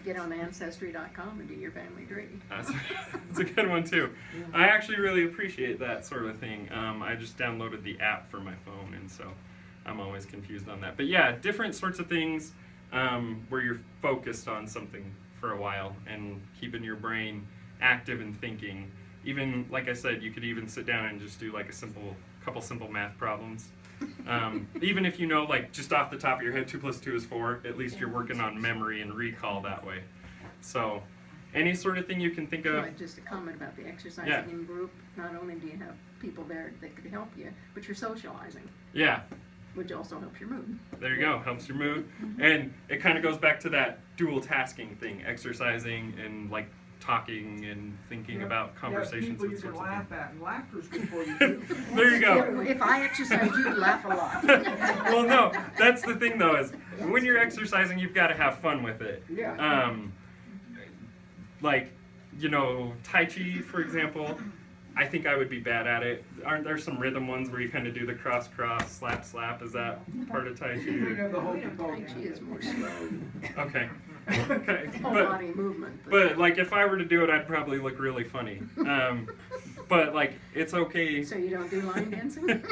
get on Ancestry.com and do your family tree. That's a good one too. Yeah. I actually really appreciate that sort of thing. I just downloaded the app for my phone, and so I'm always confused on that. But yeah, different sorts of things where you're focused on something for a while and keeping your brain active and thinking. Even, like I said, you could even sit down and just do like a couple simple math problems. Even if you know, like, just off the top of your head, 2 + 2 is 4, at least you're working on memory and recall that way. So, any sort of thing you can think of. Right, just a comment about the exercising Yeah. in group. Not only do you have people there that could help you, but you're socializing, Yeah, which also helps your mood. there you go, helps your mood. And it kind of goes back to that dual tasking thing, exercising and, like, talking and thinking about conversations people and you can sorts of laugh things. at, and laughter's good for you too. There you go. If I exercise, you'd laugh a lot. Well, no, that's the thing though, is when you're exercising, you've got to have fun with it. Yeah. Like, you know, Tai Chi, for example, I think I would be bad at it. Aren't there some rhythm ones where you kind of do the cross, slap, slap? Is that part of Tai Chi? You know the whole Tai Chi is more slow. Okay. Okay. Whole body movement. But like, if I were to do it, I'd probably look really funny. But like, it's okay. So you don't do line dancing?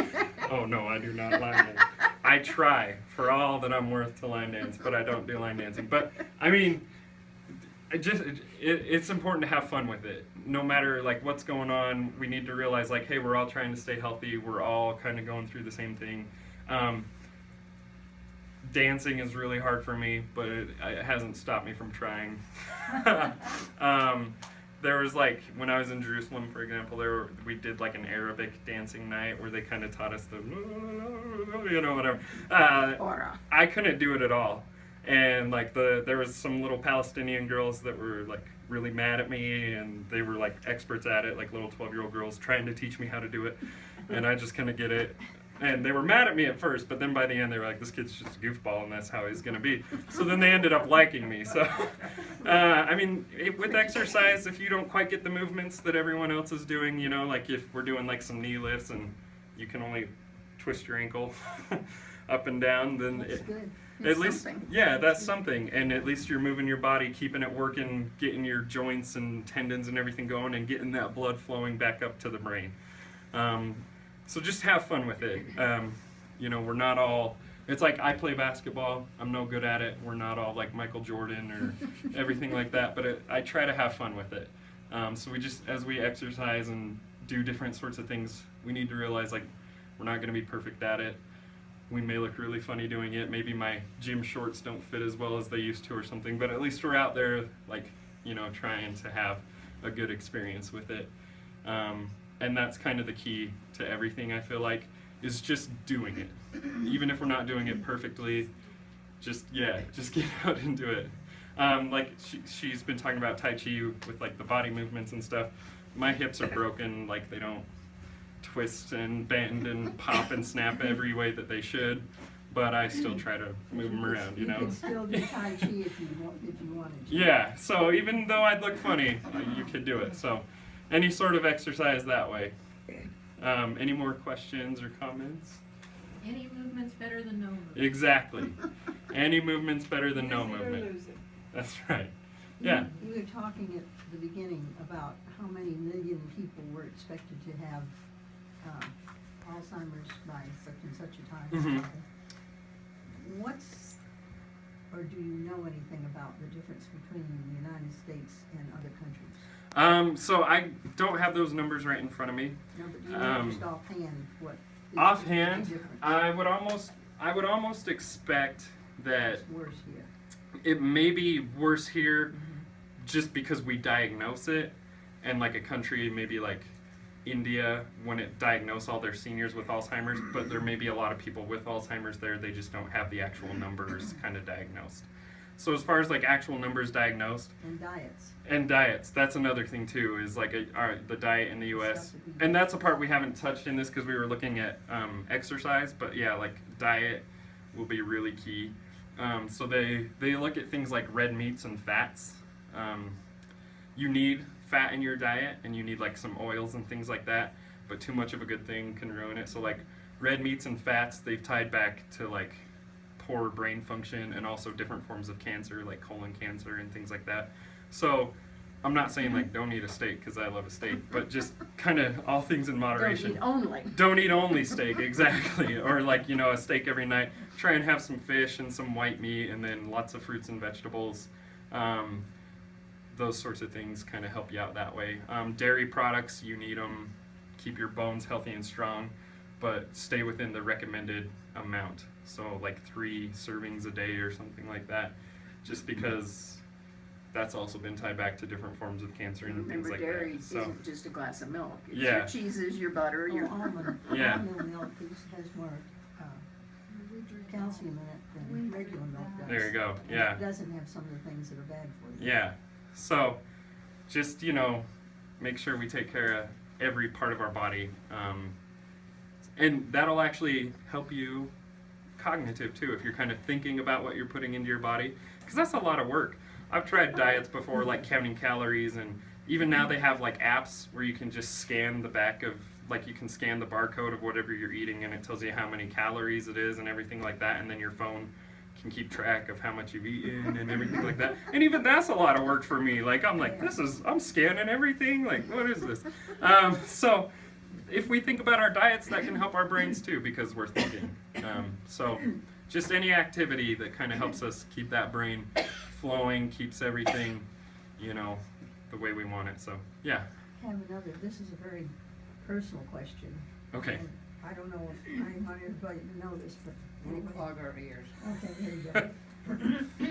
Oh no, I do not line dance. I try for all that I'm worth to line dance, but I don't do line dancing. But I mean, it's important to have fun with it. No matter like what's going on, we need to realize like, hey, we're all trying to stay healthy. We're all kind of going through the same thing. Dancing is really hard for me, but it hasn't stopped me from trying. There was like, when I was in Jerusalem, for example, we did like an Arabic dancing night where they kind of taught us the, you know, whatever. I couldn't do it at all. And like there was some little Palestinian girls that were like really mad at me, and they were like experts at it, like little 12-year-old girls trying to teach me how to do it. And I just kind of get it. And they were mad at me at first, but then by the end they were like, this kid's just a goofball and that's how he's going to be. So then they ended up liking me. So, I mean, with exercise, if you don't quite get the movements that everyone else is doing, you know, like if we're doing like some knee lifts and you can only twist your ankle up and down, then That's good. at It's least, something. yeah, that's something. And at least you're moving your body, keeping it working, getting your joints and tendons and everything going, and getting that blood flowing back up to the brain. So just have fun with it. You know, we're not all, it's like I play basketball, I'm no good at it. We're not all like Michael Jordan or everything like that, but I try to have fun with it. So we just, as we exercise and do different sorts of things, we need to realize like we're not going to be perfect at it. We may look really funny doing it. Maybe my gym shorts don't fit as well as they used to or something, but at least we're out there like, you know, trying to have a good experience with it. And that's kind of the key to everything, I feel like, is just doing it. Even if we're not doing it perfectly, just get out and do it. Like she's been talking about Tai Chi with like the body movements and stuff. My hips are broken, like they don't twist and bend and pop and snap every way that they should, but I still try to move them around, you know? You could still do Tai Chi if you wanted to. Yeah, so even though I'd look funny, you could do it. So any sort of exercise that way. Any more questions or comments? Any movement's better than no movement. Exactly. Any movement's better than no Use it or movement. lose it. That's right. Yeah. You were talking at the beginning about how many million people were expected to have Alzheimer's by such and such a time. Or do you know anything about the difference between the United States and other countries? So I don't have those numbers right in front of me. No, but do you know just offhand what is Offhand, the difference? I would almost expect that It's worse here. it may be worse here just because we diagnose it, and like a country maybe like India, when it diagnose all their seniors with Alzheimer's, but there may be a lot of people with Alzheimer's there, they just don't have the actual numbers kind of diagnosed. So as far as like actual numbers diagnosed, And diets. that's another thing too, is like the diet in the US. And that's a part we haven't touched in this because we were looking at exercise, but yeah, like diet will be really key. So they look at things like red meats and fats. You need fat in your diet, and you need like some oils and things like that, but too much of a good thing can ruin it. So like red meats and fats, they've tied back to like poor brain function and also different forms of cancer like colon cancer and things like that. So I'm not saying like don't eat a steak because I love a steak, but just kind of all things in Don't moderation. eat only. Don't eat only steak, exactly. Or like, you know, a steak every night. Try and have some fish and some white meat and then lots of fruits and vegetables. Those sorts of things kind of help you out that way. Dairy products, you need them. Keep your bones healthy and strong, but stay within the recommended amount. So like 3 servings a day or something like that, just because that's also been tied back to different forms of cancer and things Remember, like dairy that. So isn't just a glass of milk. It's Yeah. your cheeses, your butter, Oh, your Yeah. almond milk has more calcium in it than regular milk does. there you go. And Yeah. it doesn't have some of the things that are bad for you. Yeah. So, just, you know, make sure we take care of every part of our body. And that'll actually help you cognitive too, if you're kind of thinking about what you're putting into your body. Because that's a lot of work. I've tried diets before, like counting calories, and even now they have like apps where you can just scan the back of, like you can scan the barcode of whatever you're eating and it tells you how many calories it is and everything like that, and then your phone can keep track of how much you've eaten and everything like that. And even that's a lot of work for me. Like I'm like, I'm scanning everything. Like what is this? So if we think about our diets, that can help our brains too because we're thinking. So just any activity that kind of helps us keep that brain flowing, keeps everything, you know, the way we want it. So yeah. I have another, this is a very personal question. Okay. And I don't know if I want everybody to know this, but We'll anyway. clog our ears. Okay, there you go.